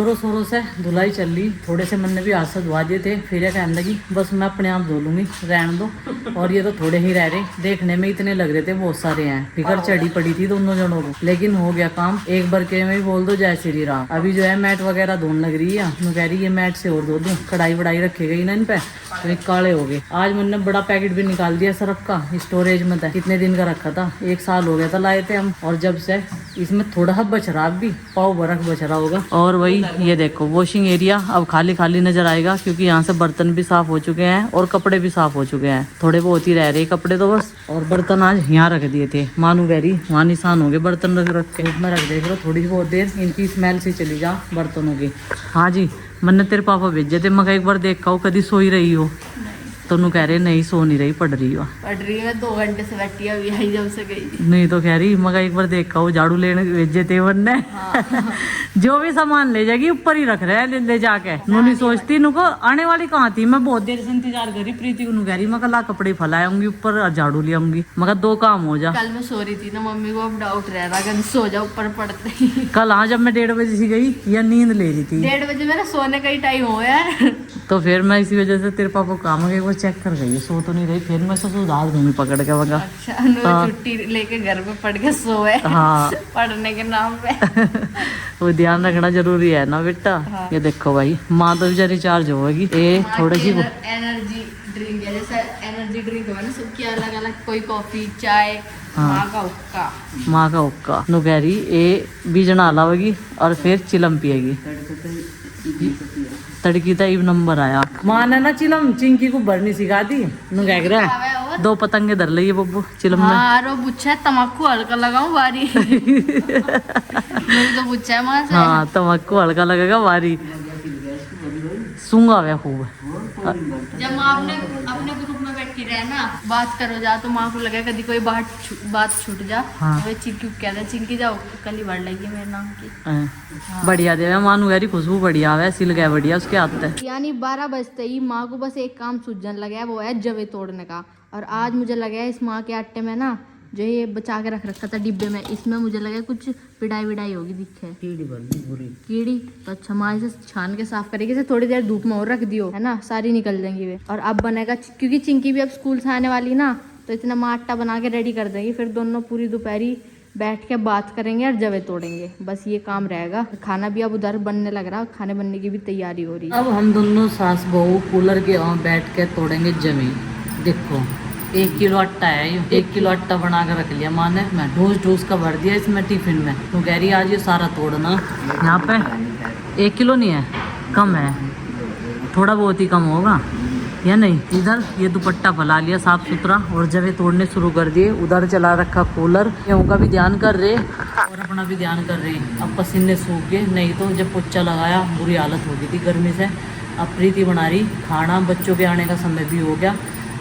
जोरों शोरों से धुलाई चल रही। थोड़े से मन ने भी हाथ से धुआ दिए थे, फिर ये कहने लगी बस मैं अपने आप धो लूंगी, रहने दो। और ये तो थोड़े ही रह रहे, देखने में इतने लग रहे थे बहुत सारे हैं। फिकर चढ़ी पड़ी थी दोनों जनों को, लेकिन हो गया काम। एक बार के में ही बोल दो जय श्री राम। अभी जो है मैट वगैरह धोने लग रही है, मैं कह रही है मैट से और धो दूं, कढ़ाई वढ़ाई रखे गई ना इन पे, तो ये काले हो गए। आज मैंने बड़ा पैकेट भी निकाल दिया सरफ का, स्टोरेज में था, कितने दिन का रखा था, 1 साल हो गया था लाए थे हम। और जब से इसमें थोड़ा सा बच रहा, भी पाव बरक बच रहा होगा। और वही ये देखो वॉशिंग एरिया अब खाली खाली नजर आएगा, क्योंकि यहाँ से बर्तन भी साफ हो चुके हैं और कपड़े भी साफ हो चुके हैं। थोड़े बहुत ही रह रहे कपड़े तो बस। और बर्तन आज यहाँ रख दिए थे, मानू गहरी वहाँ निशान हो गए बर्तन रख रख के। में रख देख लो थोड़ी बहुत देर, इनकी स्मेल से चली जा बर्तनों की। हाँ जी, मैंने तेरे पापा भेजे थे, मैं एक बार देखा हो कभी सोई रही हो तो नु कह रहे नहीं सो नहीं रही, पढ़ रही हो। पढ़ रही है, 2 घंटे से बैठी है, अभी आई जब से गई। नहीं तो कह रही मगर एक बार देखा हो झाड़ू लेने भेजे थे वरने। हाँ। जो भी सामान ले जाएगी ऊपर ही रख रहे हैं ले जाके। नु नहीं सोचती नुको आने वाली कहाँ थी, मैं बहुत देर से इंतजार करी प्रीति को। नु कह रही मैं कल कपड़े फैलाऊंगी ऊपर झाड़ू ले आऊंगी, मगर 2 काम हो जा। कल मैं सो रही थी ना, मम्मी को अब डाउट रह रहा कि सो जा ऊपर पड़ते। कल हाँ जब मैं 1:30 बजे से गई या नींद ले रही थी, 1:30 बजे मेरा सोने का ही टाइम हो यार। तो फिर मैं इसी वजह से तेरे पापा को काम है वो चेक कर गई, सो तो नहीं रही। फिर मैं सुधार दूंगी पकड़ के वगैरह। अच्छा छुट्टी लेके घर पे पढ़ के सोए। हाँ पढ़ने के नाम पे। वो ध्यान रखना जरूरी है ना बेटा। हाँ। ये देखो भाई माँ तो बेचारी चार्ज होगी। ये थोड़ी सी एनर्जी ड्रिंक है, जैसे एनर्जी ड्रिंक है ना सबकी अलग अलग, कोई कॉफी चाय। हाँ। माँ का हुक्का नु कह रही ये भी जना लावेगी और फिर चिलम पिएगी। तड़की तो इब नंबर आया। माँ ने ना चिलम चिंकी को भरनी सिखा दी। नु कह रहा है 2 पतंगे धर ली बब्बू चिलम में। हाँ रो पूछा तम्बाकू हल्का लगाऊं बारी। मेरी तो पूछा है माँ से। हाँ तम्बाकू हल्का लगेगा बारी। सूंगा हुआ खूब। जब माँ अपने ग्रुप में बैठी रहे ना, बात करो जा तो माँ को लगे कभी कोई बात छूट जा। हाँ। तो चिंकी को कहते चिंकी जाओ कल ही बढ़ लगी मेरे नाम की। हाँ। बढ़िया दे मानू यारी खुशबू बढ़िया है, सिल गया बढ़िया उसके हाथ पे। यानी 12 बजते ही माँ को बस एक काम सूझने लगा है, वो है जवे तोड़ने का। और आज मुझे लगा है इस माँ के आटे में ना जो ये बचा के रख रखा था डिब्बे में, इसमें मुझे लगा कुछ पिटाई विडाई होगी दिखे कीड़ी। तो अच्छा माँ इसे छान के साफ करेगी, इसे थोड़ी देर धूप में और रख दियो है ना, सारी निकल जाएंगी वे। और अब बनेगा क्योंकि चिंकी भी अब स्कूल से आने वाली ना, तो इतना माँ आटा बना के रेडी कर देंगी, फिर दोनों पूरी दोपहरी बैठ के बात करेंगे और जवे तोड़ेंगे। बस ये काम रहेगा। खाना भी अब उधर बनने लग रहा, खाने बनने की भी तैयारी हो रही है। अब हम दोनों सास बहू कूलर के वहाँ बैठ के तोड़ेंगे जमी। देखो 1 किलो आटा है, ये 1 किलो आटा बना के रख लिया माँ ने। मैं ढूस का भर दिया इसमें टिफिन में। तो कह रही आज ये सारा तोड़ना। यहाँ पे 1 किलो नहीं है, कम है, थोड़ा बहुत ही कम होगा या नहीं। इधर ये दुपट्टा फैला लिया साफ सुथरा और जवे तोड़ने शुरू कर दिए। उधर चला रखा कूलर, गेहूँ का भी ध्यान कर रहे और अपना भी ध्यान कर रहे। अब पसीने सूख गए, नहीं तो जब पोछा लगाया बुरी हालत हो गई थी गर्मी से। अब प्रीति बना रही खाना, बच्चों के आने का समय भी हो गया।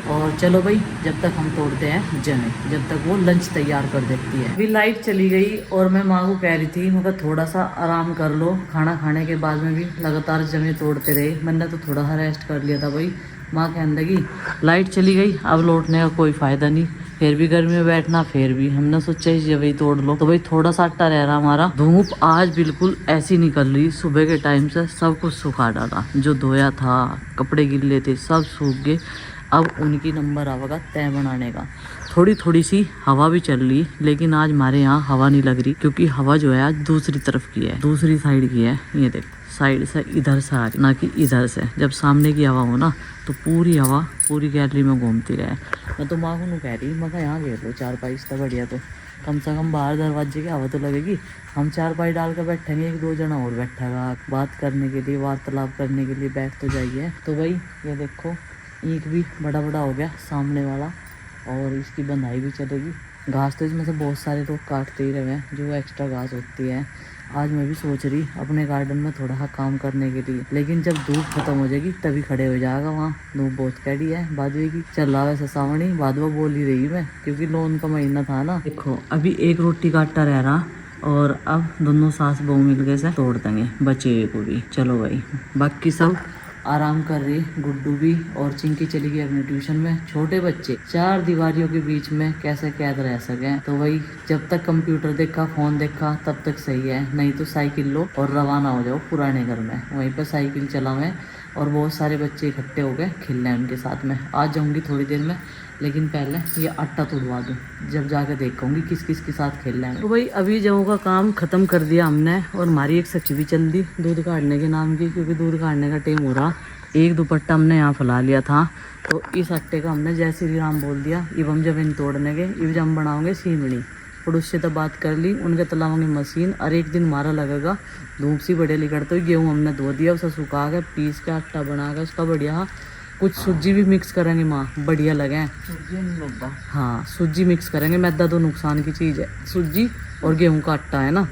और चलो भाई जब तक हम तोड़ते हैं जमे, जब तक वो लंच तैयार कर देती है। अभी लाइट चली गई और मैं माँ को कह रही थी मगर थोड़ा सा आराम कर लो, खाना खाने के बाद में भी लगातार जमे तोड़ते रहे। मैंने तो थोड़ा सा रेस्ट कर लिया था भाई। माँ कहने लगी लाइट चली गई अब लौटने का कोई फ़ायदा नहीं, फिर भी गर्मी में बैठना, फिर भी हमने सोचा ही वही तोड़ लो। तो भाई थोड़ा सा आटा रह रहा हमारा। धूप आज बिल्कुल ऐसी निकल रही, सुबह के टाइम से सब कुछ सुखा डाला, जो धोया था कपड़े गिल्ले थे सब सूख गए। अब उनकी नंबर आवेगा तय बनाने का। थोड़ी थोड़ी सी हवा भी चल रही, लेकिन आज हमारे यहाँ हवा नहीं लग रही, क्योंकि हवा जो है आज दूसरी तरफ की है, दूसरी साइड की है। ये देख साइड से इधर से आ रही, ना कि इधर से। जब सामने की हवा हो ना तो पूरी हवा पूरी गैलरी में घूमती रहे। मैं तो माँ को कह रही मैं यहाँ घेर लो 4 इसका बढ़िया, तो कम से कम बाहर दरवाजे की हवा तो लगेगी। हम 4 डाल कर बैठेंगे, 1-2 जना और बैठेगा बात करने के लिए, वार्तालाप करने के लिए बैठ तो जाइए। तो भाई ये देखो ईंट भी बड़ा बड़ा हो गया सामने वाला, और इसकी बंधाई भी चलेगी। घास तो इसमें से बहुत सारे लोग काटते ही रहे हैं, जो एक्स्ट्रा घास होती है। आज मैं भी सोच रही अपने गार्डन में थोड़ा सा काम करने के लिए, लेकिन जब धूप खत्म हो जाएगी तभी खड़े हो जाएगा। वहाँ धूप बहुत कैडी है बादवे की, चल रहा वैसे सावनी बादवा बोल ही रही मैं, क्योंकि लोन का महीना था ना। देखो अभी 1 रोटी का आटा रह रहा और अब दोनों सास बहू मिल गए से तोड़ देंगे बचे को भी। चलो भाई बाकी सब आराम कर रही गुड्डू भी, और चिंकी चली गई अपने ट्यूशन में। छोटे बच्चे चार दीवारियों के बीच में कैसे कैद रह सके, तो वही जब तक कंप्यूटर देखा, फोन देखा, तब तक सही है, नहीं तो साइकिल लो और रवाना हो जाओ पुराने घर में। वहीं पर साइकिल चलावें और बहुत सारे बच्चे इकट्ठे हो गए खेलने उनके साथ में। आ जाऊंगी थोड़ी देर में, लेकिन पहले ये आटा तुड़वा दूँ, जब जाके देखूंगी किस किस के साथ खेलना है। तो भाई अभी जगहों का काम ख़त्म कर दिया हमने, और हमारी एक सखी भी चल दी दूध काटने के नाम की, क्योंकि दूध काटने का टाइम हो रहा। एक दुपट्टा हमने यहाँ फैला लिया था, तो इस आटे का हमने जय श्री राम बोल दिया। इब हम जब इन तोड़ने गए, इब जब हम बनाओगे सीमड़ी। पड़ोस से तो बात कर ली, उनके तलाओगे मशीन, और एक दिन हमारा लगेगा। धूप सी बड़े लिकड़ते हुए गेहूँ हमने धो दिया, उसे सुखा के पीस के आटा बना के उसका बढ़िया कुछ सूजी भी मिक्स करेंगे माँ, बढ़िया लगे। हाँ सूजी मिक्स करेंगे, मैदा तो नुकसान की चीज़ है। सूजी और गेहूं का आटा है ना,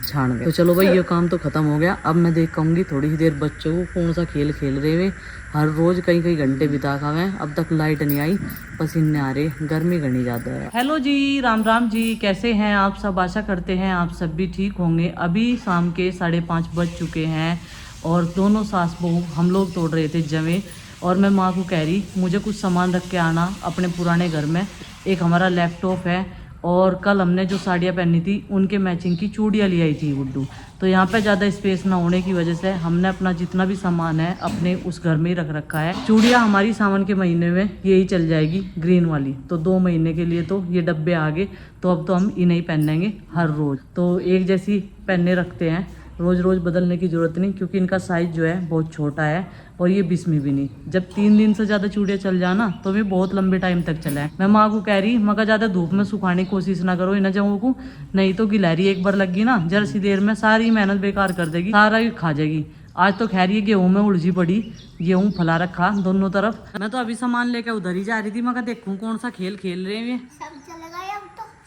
छान के। तो चलो भाई ये काम तो खत्म हो गया। अब मैं देखूंगी थोड़ी ही देर बच्चों को कौन सा खेल खेल रहे हुए। हर रोज कई कई घंटे बिता खावे, अब तक लाइट नहीं आई, पसीने आ रहे, गर्मी घनी ज़्यादा है। हेलो जी, राम राम जी, कैसे हैं आप सब? आशा करते हैं आप सब भी ठीक होंगे। अभी शाम के 5:30 बज चुके हैं, और दोनों सास बहू हम लोग तोड़ रहे थे जवे। और मैं माँ को कह रही मुझे कुछ सामान रख के आना अपने पुराने घर में। एक हमारा लैपटॉप है, और कल हमने जो साड़ियाँ पहनी थी उनके मैचिंग की चूड़ियाँ ले आई थी गुड्डू। तो यहाँ पे ज़्यादा स्पेस ना होने की वजह से हमने अपना जितना भी सामान है अपने उस घर में ही रख रखा है। चूड़ियाँ हमारी सावन के महीने में यही चल जाएगी, ग्रीन वाली। तो 2 महीने के लिए तो ये डब्बे आ गए, तो अब तो हम इन्हें ही पहनेंगे हर रोज़। तो एक जैसी पहनने रखते हैं, रोज़ रोज़ बदलने की ज़रूरत नहीं, क्योंकि इनका साइज़ जो है बहुत छोटा है, और ये बिस्मी भी नहीं। जब 3 दिन से ज़्यादा चूड़ियाँ चल जाना तो भी बहुत लंबे टाइम तक चला है। मैं माँ को कह रही मगर ज़्यादा धूप में सुखाने की कोशिश ना करो इन जगहों को, नहीं तो गिलहरी एक बार लगी ना जरा सी देर में सारी मेहनत बेकार कर देगी, सारा ही खा जाएगी। आज तो खैर ये गेहूँ में उलझी पड़ी, गेहूँ फैला रखा दोनों तरफ। मैं तो अभी सामान लेकर उधर ही जा रही थी, मगर देखूँ कौन सा खेल खेल रहे हैं।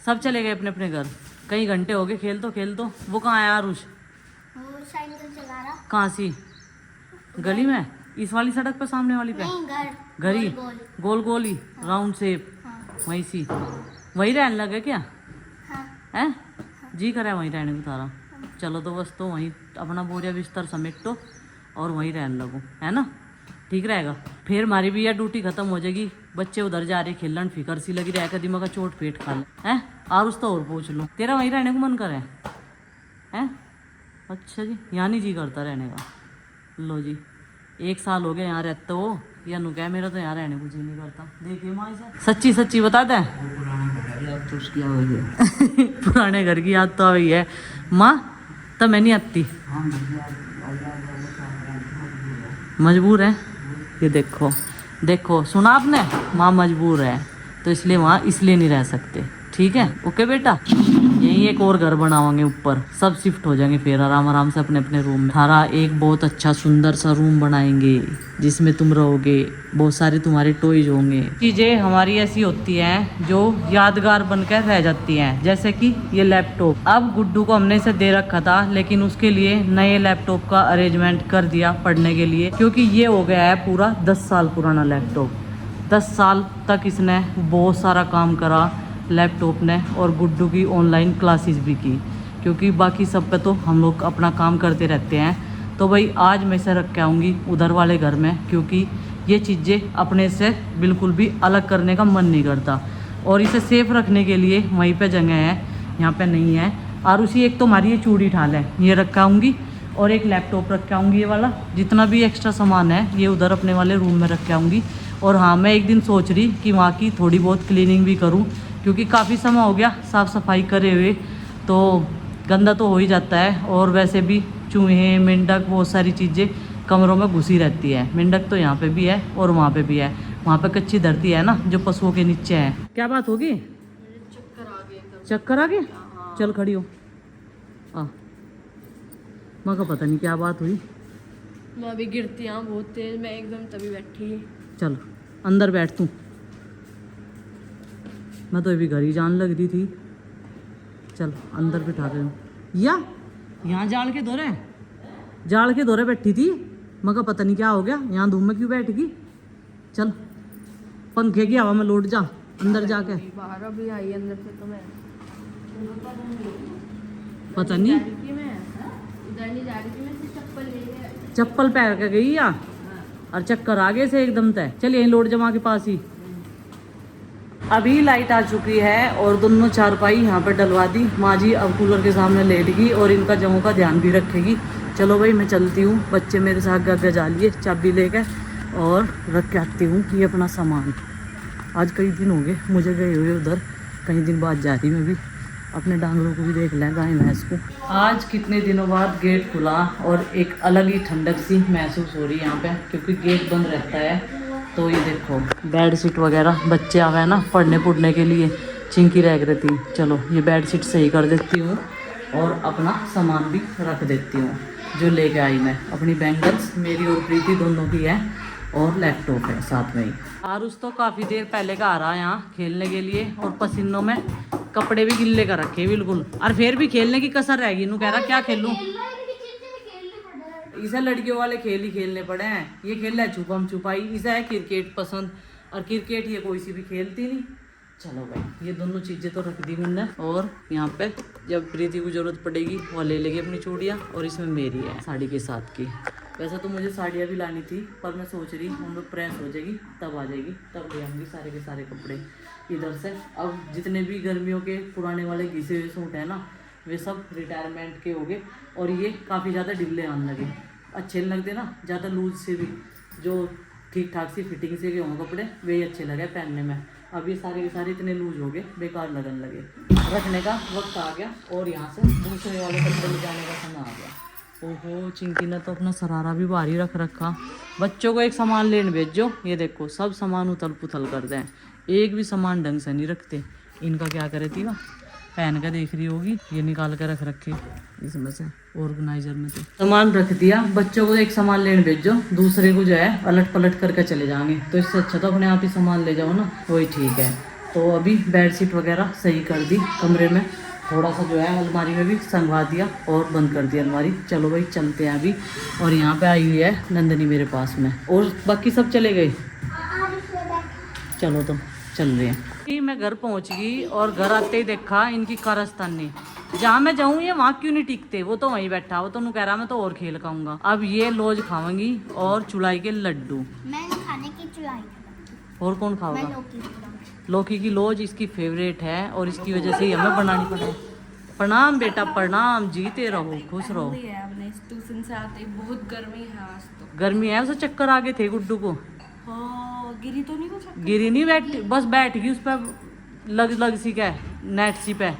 सब चले गए अपने अपने घर, कई घंटे हो गए। खेल तो वो कहाँ है आरुष? कहाँ सी? गली में, इस वाली सड़क पे, सामने वाली पे? घर ही गोल गोल ही राउंड शेप, वहीं सी वही रहने लगे क्या? हैं? जी करे वहीं रहने को तारा। चलो तो बस, तो वहीं अपना बोरिया बिस्तर समेटो और वहीं रहने लगो, है ना? ठीक रहेगा। फिर हमारी भी यह ड्यूटी खत्म हो जाएगी। बच्चे उधर जा रहे खेलन, फिकर सी लगी रह कर दिमाग का चोट पेट खा ले हैं। और उस तो और पूछ लो, तेरा वहीं रहने को मन करे हैं? अच्छा जी, यहाँ नहीं जी करता रहने का? लो जी, 1 साल हो गया यहाँ रहते हो, या नु क्या, मेरा तो यहाँ रहने को जी नहीं करता। देखिए माँ, सच्ची सच्ची बता दे। पुराने घर की याद तो आ गई है माँ, तो मैं नहीं आती। मजबूर है ये, देखो सुना आपने, माँ मजबूर है तो इसलिए वहाँ इसलिए नहीं रह सकते। ठीक है, ओके बेटा। यहीं एक और घर बनावांगे ऊपर, सब शिफ्ट हो जाएंगे फिर आराम आराम से अपने अपने रूम में। सारा एक बहुत अच्छा सुंदर सा रूम बनाएंगे जिसमें तुम रहोगे, बहुत सारे तुम्हारे टॉयज होंगे। चीज़ें हमारी ऐसी होती हैं जो यादगार बनकर रह जाती हैं, जैसे कि ये लैपटॉप। अब गुड्डू को हमने इसे दे रखा था, लेकिन उसके लिए नए लैपटॉप का अरेंजमेंट कर दिया पढ़ने के लिए, क्योंकि ये हो गया है पूरा 10 साल पुराना लैपटॉप। 10 साल तक इसने बहुत सारा काम करा लैपटॉप ने, और गुड्डू की ऑनलाइन क्लासेस भी की, क्योंकि बाकी सब पे तो हम लोग अपना काम करते रहते हैं। तो भाई आज मैं इसे रख के आऊँगी उधर वाले घर में, क्योंकि ये चीज़ें अपने से बिल्कुल भी अलग करने का मन नहीं करता, और इसे सेफ रखने के लिए वहीं पे जगह है, यहाँ पे नहीं है। और उसी एक तो हमारी ये चूड़ी ठाल है, ये रख के आऊँगी, और एक लैपटॉप रख के आऊँगी। ये वाला जितना भी एक्स्ट्रा सामान है ये उधर अपने वाले रूम में रख के आऊँगी। और हाँ, मैं एक दिन सोच रही कि वहाँ की थोड़ी बहुत क्लीनिंग भी करूँ, क्योंकि काफ़ी समय हो गया साफ़ सफाई करे हुए, तो गंदा तो हो ही जाता है। और वैसे भी चूहे, मेंढक, बहुत सारी चीज़ें कमरों में घुसी रहती है। मेंढक तो यहाँ पे भी है और वहाँ पे भी है। वहाँ पे कच्ची धरती है ना, जो पशुओं के नीचे है। क्या बात होगी? चक्कर आ गए? चल खड़ी हो। माँ का पता नहीं क्या बात हुई, मैं अभी गिरती हूँ बहुत तेज, मैं एकदम तभी बैठी। चल अंदर बैठ तू, मैं तो अभी घर ही जान लग रही थी। चल अंदर बिठा रहे हो या यहाँ जाल के दौरे बैठी थी। मगर पता नहीं क्या हो गया, यहाँ धूप में क्यों बैठ गई? चल पंखे की हवा में लौट जा अंदर जाके। बाहर अभी आई अंदर से, तो मैं पता नहीं उधर नहीं जा रही थी, मैं चप्पल ले चप्पल पहन के गई या और चक्कर आगे से एकदम तय। चलिए यहीं लोड जमा के पास ही। अभी लाइट आ चुकी है और दोनों चारपाई यहाँ पर डलवा दी। माँ जी अब कूलर के सामने लेटगी और इनका जमों का ध्यान भी रखेगी। चलो भाई मैं चलती हूँ, बच्चे मेरे साथ आगे जा लिए चाबी लेकर और रख के आती हूँ ये अपना सामान। आज कई दिन हो गए मुझे गए हुए उधर, कई दिन बाद जा रही मैं भी, अपने डांगरों को भी देख लें, गाय भैंस को। आज कितने दिनों बाद गेट खुला और एक अलग ही ठंडक सी महसूस हो रही है यहाँ पे, क्योंकि गेट बंद रहता है। तो ये देखो बेड शीट वगैरह, बच्चे आ गए ना पढ़ने पुढ़ने के लिए, चिंकी रह गई थी। चलो ये बेड शीट सही कर देती हूँ और अपना सामान भी रख देती हूँ जो लेके आई मैं। अपनी बैंगल्स मेरी और प्रीति दोनों की है और लैपटॉप है साथ में ही। आरुष तो काफ़ी देर पहले का आ रहा है यहाँ खेलने के लिए और पसीनों में कपड़े भी गिल्ले कर रखे बिल्कुल, और फिर भी खेलने की कसर रहेगी। नू कह रहा क्या खेलूं, इसे लड़कियों वाले खेल ही खेलने पड़े हैं। ये खेल है छुपम छुपाई, इसे है क्रिकेट पसंद, और क्रिकेट ये कोई सी भी खेलती नहीं। चलो भाई ये दोनों चीज़ें तो रख दी मैंने, और यहाँ पे जब प्रीति को जरूरत पड़ेगी वो ले लेगी अपनी चूड़ियाँ, और इसमें मेरी है साड़ी के साथ की। वैसे तो मुझे साड़ियाँ भी लानी थी, पर मैं सोच रही हम लोग प्रेस हो जाएगी तब आ जाएगी, तब ले आऊँगी सारे के सारे कपड़े इधर से। अब जितने भी गर्मियों के पुराने वाले घिसे हुए सूट हैं ना, वे सब रिटायरमेंट के हो गए, और ये काफ़ी ज़्यादा ढीले आने लगे, अच्छे नहीं लगते ना ज़्यादा लूज से भी। जो ठीक ठाक सी फिटिंग से के हों कपड़े वही अच्छे लगे पहनने में। अब ये सारे के सारे इतने लूज हो गए, बेकार लगने लगे। रखने का वक्त आ गया और यहाँ से दूसरे वाले कपड़े ले जाने का समय आ गया। ओहो चिंकी ने तो अपना सरारा भी भारी रख रखा। बच्चों को एक सामान लेने भेजो, ये देखो सब सामान उथल पुथल कर दें, एक भी सामान ढंग से नहीं रखते। इनका क्या करे थी वह पहन कर देख रही होगी, ये निकाल कर रख रखे इसमें से ऑर्गेनाइजर में से सामान रख दिया। बच्चों को एक सामान लेने भेजो, दूसरे को जो है पलट पलट करके चले जाएंगे, तो इससे अच्छा तो अपने आप ही सामान ले जाओ ना, वही ठीक है। तो अभी बेडशीट वगैरह सही कर दी कमरे में, थोड़ा सा जो है अलमारी में भी संगवा दिया और बंद कर दिया अलमारी। चलो भाई चलते हैं अभी। और यहाँ पे आई हुई है नंदनी मेरे पास में, और बाकी सब चले गए। चलो तो चल रहे हैं। मैं घर पहुंच गई और घर आते ही देखा इनकी कारस्तानी। जहाँ मैं जाऊँ ये वहाँ क्यों नहीं टिकते, वो तो वहीं बैठा, वो तो कह रहा मैं तो और खेल खाऊंगा। अब ये लोज खाऊंगी और चुलाई के लड्डू। मैं खाने की चुलाई। और कौन खाओगा? लौकी की लोज इसकी फेवरेट है और इसकी वजह से ही हमें बनानी पड़े। प्रणाम बेटा प्रणाम, जीते रहो खुश रहो। ट्यूशन से आते बहुत गर्मी है आज तो। गर्मी है, उसे चक्कर आ गए थे गुड्डू को। हाँ गिरी तो नहीं, वो गिरी नहीं, बस बैठ गई उस पर लग सी क्या नेट सी पे।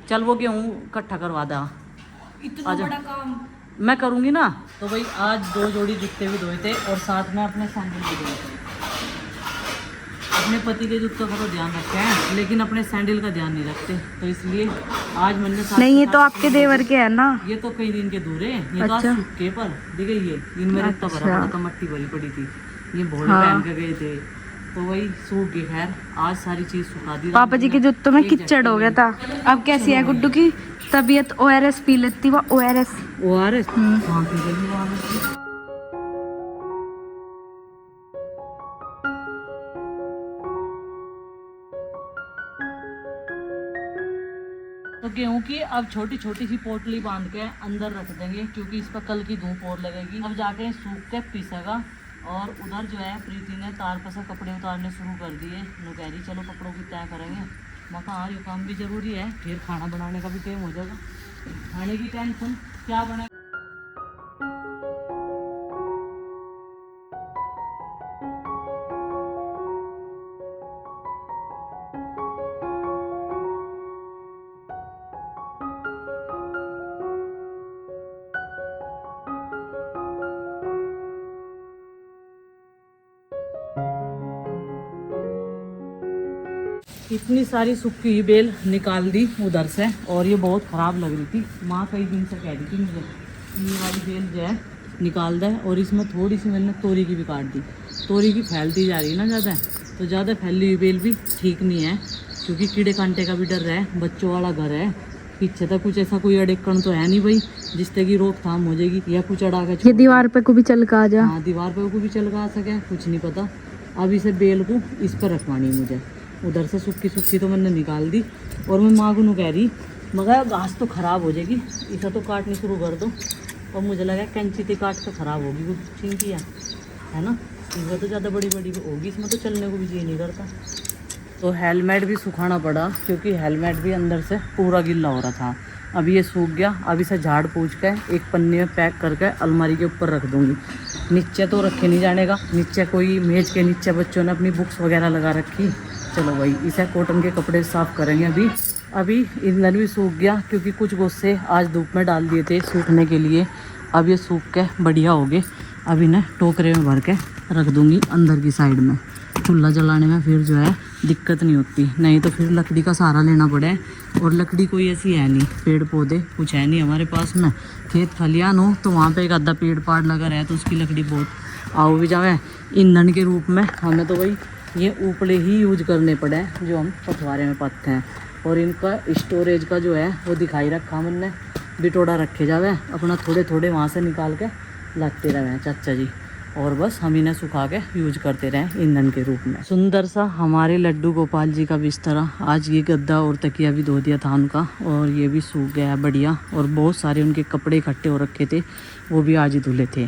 चल वो गेहूँ इकट्ठा करवा दा, इतना बड़ा काम मैं करूँगी ना। तो भाई आज 2 जोड़ी जूते भी धोए थे और साथ में अपने सैंडल भी धोए थे। अपने पति के जूतों का तो ध्यान रखते हैं लेकिन अपने सैंडल का ध्यान नहीं रखते, तो इसलिए आज मैंने नहीं, ये तो आपके देवर के है ना। ये तो कई दिन के दूर है, ये तो आज सूखे पर दिख गई है। इनमें रेता भरा पड़ा था, मट्टी भरी पड़ी थी, ये भोले पहन के गए थे तो वही सूख गई। खैर आज सारी चीज सुखा दी। पापा जी के जूतों में कीचड़ हो गया था। अब कैसी है गुड्डू की तबीयत? ORS पी लेती वो ORS। ORS हाँ पी लेगी ORS। तो गेहूँ की अब छोटी छोटी सी पोटली बांध के अंदर रख देंगे, क्योंकि इस पर कल की धूप और लगेगी। अब जाके सूख के पीसेगा। और उधर जो है प्रीति ने तार पर से कपड़े उतारने शुरू कर दिए। नो कह रही चलो कपड़ों की तय करेंगे। मैं कहा ये काम भी ज़रूरी है, फिर खाना बनाने का भी टाइम हो जाएगा। खाने की टेंशन क्या बने। इतनी सारी सूखी हुई बेल निकाल दी उधर से, और ये बहुत ख़राब लग रही थी। माँ कई दिन से कह रही थी मुझे ये वाली बेल जो है निकाल दे, और इसमें थोड़ी सी मैंने तोरी की भी काट दी। तोरी की फैलती जा रही है ना ज़्यादा, तो ज़्यादा फैली हुई बेल भी ठीक नहीं है, क्योंकि कीड़े कांटे का भी डर है। बच्चों वाला घर है, पीछे तक कुछ ऐसा कोई अड़ेकण तो है नहीं भाई जिससे कि रोकथाम हो जाएगी, या कुछ अड़ा के ये दीवार पे को भी चल का आ जा। हाँ दीवार पे को भी चल का आ सके, कुछ नहीं पता। अब इसे बेल को इस पर रखवानी मुझे। उधर से सूखी सूखी तो मैंने निकाल दी, और मैं माँ को कह रही मगर घास तो ख़राब हो जाएगी, इसे तो काटनी शुरू कर दो। और मुझे लगा कैंची से काट के ख़राब होगी वो चिंकियाँ है ना। इसमें तो ज़्यादा बड़ी बड़ी होगी, इसमें तो चलने को भी जी नहीं करता। तो हेलमेट भी सुखाना पड़ा क्योंकि हेलमेट भी अंदर से पूरा गीला हो रहा था। अभी ये सूख गया, अभी से झाड़ पूछ के एक पन्नी में पैक करके अलमारी के ऊपर रख दूँगी। नीचे तो रखे नहीं जाने का, नीचे कोई मेज के नीचे बच्चों ने अपनी बुक्स वगैरह लगा रखी। चलो भाई, इसे कॉटन के कपड़े साफ़ करेंगे। अभी ईंधन भी सूख गया क्योंकि कुछ गुस्से आज धूप में डाल दिए थे सूखने के लिए। अब ये सूख के बढ़िया हो गए। अब इन्हें टोकरे में भर के रख दूँगी अंदर की साइड में। चूल्हा जलाने में फिर जो है दिक्कत नहीं होती, नहीं तो फिर लकड़ी का सहारा लेना पड़े। और लकड़ी कोई ऐसी है नहीं, पेड़ पौधे कुछ है नहीं हमारे पास में। खेत खलियान हो तो वहाँ पे एक आधा पेड़ पाड़ लगा रहा है तो उसकी लकड़ी बहुत आओ भी जाए। ईंधन के रूप में हमें तो भाई ये ऊपले ही यूज करने पड़े जो हम पथवारे में पाते हैं। और इनका स्टोरेज का जो है वो दिखाई रखा हमने, बिटोड़ा रखे जावे, अपना थोड़े थोड़े वहाँ से निकाल के लगते रहे चाचा जी। और बस हम इन्हें सुखा के यूज करते रहे ईंधन के रूप में। सुंदर सा हमारे लड्डू गोपाल जी का बिस्तरा, आज ये गद्दा और तकिया भी धो दिया था उनका, और ये भी सूख गया है बढ़िया। और बहुत सारे उनके कपड़े इकट्ठे हो रखे थे, वो भी आज ही धुले थे।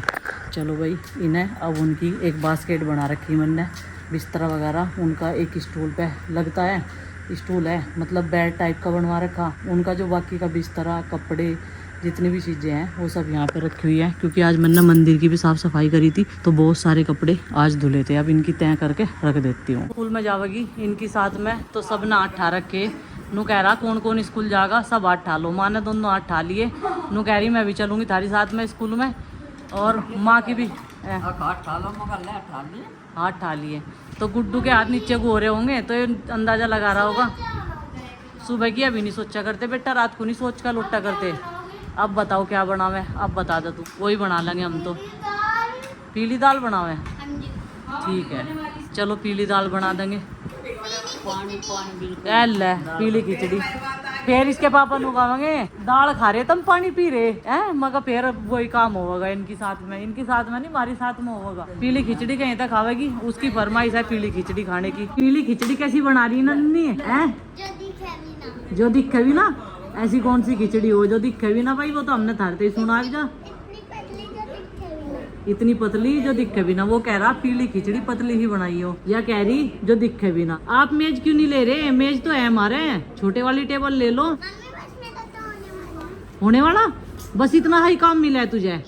चलो भाई, इन्हें अब उनकी एक बास्केट बना रखी मैंने, बिस्तरा वगैरह उनका एक स्टूल पे लगता है, स्टूल है मतलब बेड टाइप का बनवा रखा। उनका जो बाकी का बिस्तरा, कपड़े, जितनी भी चीज़ें हैं वो सब यहाँ पे रखी हुई है क्योंकि आज मैंने मंदिर की भी साफ़ सफाई करी थी तो बहुत सारे कपड़े आज धुले थे। अब इनकी तय करके रख देती हूँ। स्कूल में जावेगी इनकी साथ में तो सब ने हाथ ठा रखे। नू कह रहा कौन कौन स्कूल जाएगा, सब हाथ ठा लो। माँ ने दोनों हाथ ठा लिए। नू कह रही मैं भी चलूँगी थारी साथ में स्कूल में, और माँ की भी हाथ ठा लिए। तो गुड्डू के हाथ नीचे घो रहे होंगे तो ये अंदाज़ा लगा रहा होगा। सुबह की अभी नहीं सोचा करते बेटा, रात को नहीं सोच कर लुट्टा करते। अब बताओ क्या बनावे, अब बता दे तू। वही बना लेंगे हम तो। पीली दाल बनावे, ठीक है चलो पीली दाल बना देंगे। ले पीली खिचड़ी। फिर इसके पापा नुकावेंगे दाल खा रहे तुम पानी पी रहे हैं, मगर फिर वही काम होगा इनकी साथ में। इनकी साथ में नहीं, हमारी साथ में होगा। पीली खिचड़ी कहीं तक खावेगी, उसकी फरमाइश है पीली खिचड़ी खाने की। पीली खिचड़ी कैसी बना रही ना नन्नी है? जो दिखे भी ना, ऐसी कौन सी खिचड़ी हो जो दिखे भी ना भाई, वो तो हमने थारते ही सुना जा। इतनी पतली जो दिखे भी ना, वो कह रहा पीली खिचड़ी पतली ही बनाई हो, या कह रही जो दिखे भी ना। आप मेज क्यों नहीं ले रहे? मेज तो है हमारे, छोटे वाली टेबल ले लो। होने वाला बस इतना ही काम मिला है तुझे।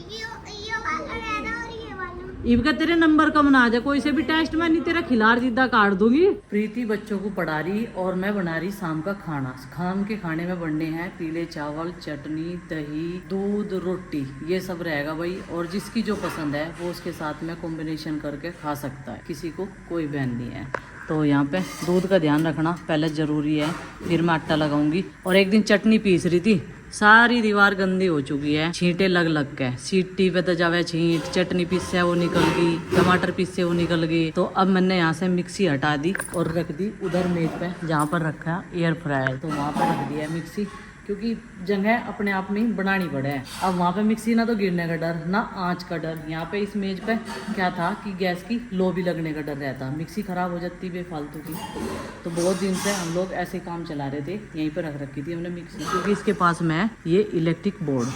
इनका तेरे नंबर कम ना आ जाए कोई से भी टेस्ट में, नहीं तेरा खिलाड़ जिद्दा काट दूंगी। प्रीति बच्चों को पढ़ा रही और मैं बना रही शाम का खाना। शाम के खाने में बनने हैं पीले चावल, चटनी, दही, दूध, रोटी, ये सब रहेगा भाई। और जिसकी जो पसंद है वो उसके साथ में कॉम्बिनेशन करके खा सकता है, किसी को कोई बैन नहीं है। तो यहाँ पे दूध का ध्यान रखना पहले ज़रूरी है, फिर मैं आटा लगाऊंगी। और एक दिन चटनी पीस रही थी, सारी दीवार गंदी हो चुकी है, छींटे लग लग के। सीटी पे तो जावे छींट, चटनी पीसे वो निकल गई, टमाटर पीसे वो निकल गई। तो अब मैंने यहाँ से मिक्सी हटा दी और रख दी उधर मेज पे जहाँ पर रखा एयर फ्रायर, तो वहाँ पर रख दिया मिक्सी, क्योंकि जगह अपने आप में बनानी पड़े है। अब वहाँ पे मिक्सी ना तो गिरने का डर, ना आँच का डर। यहाँ पे इस मेज पे क्या था कि गैस की लो भी लगने का डर रहता, मिक्सी ख़राब हो जाती बेफालतू की। तो बहुत दिन से हम लोग ऐसे काम चला रहे थे, यहीं पे रख रखी थी हमने मिक्सी, क्योंकि इसके पास में है ये इलेक्ट्रिक बोर्ड।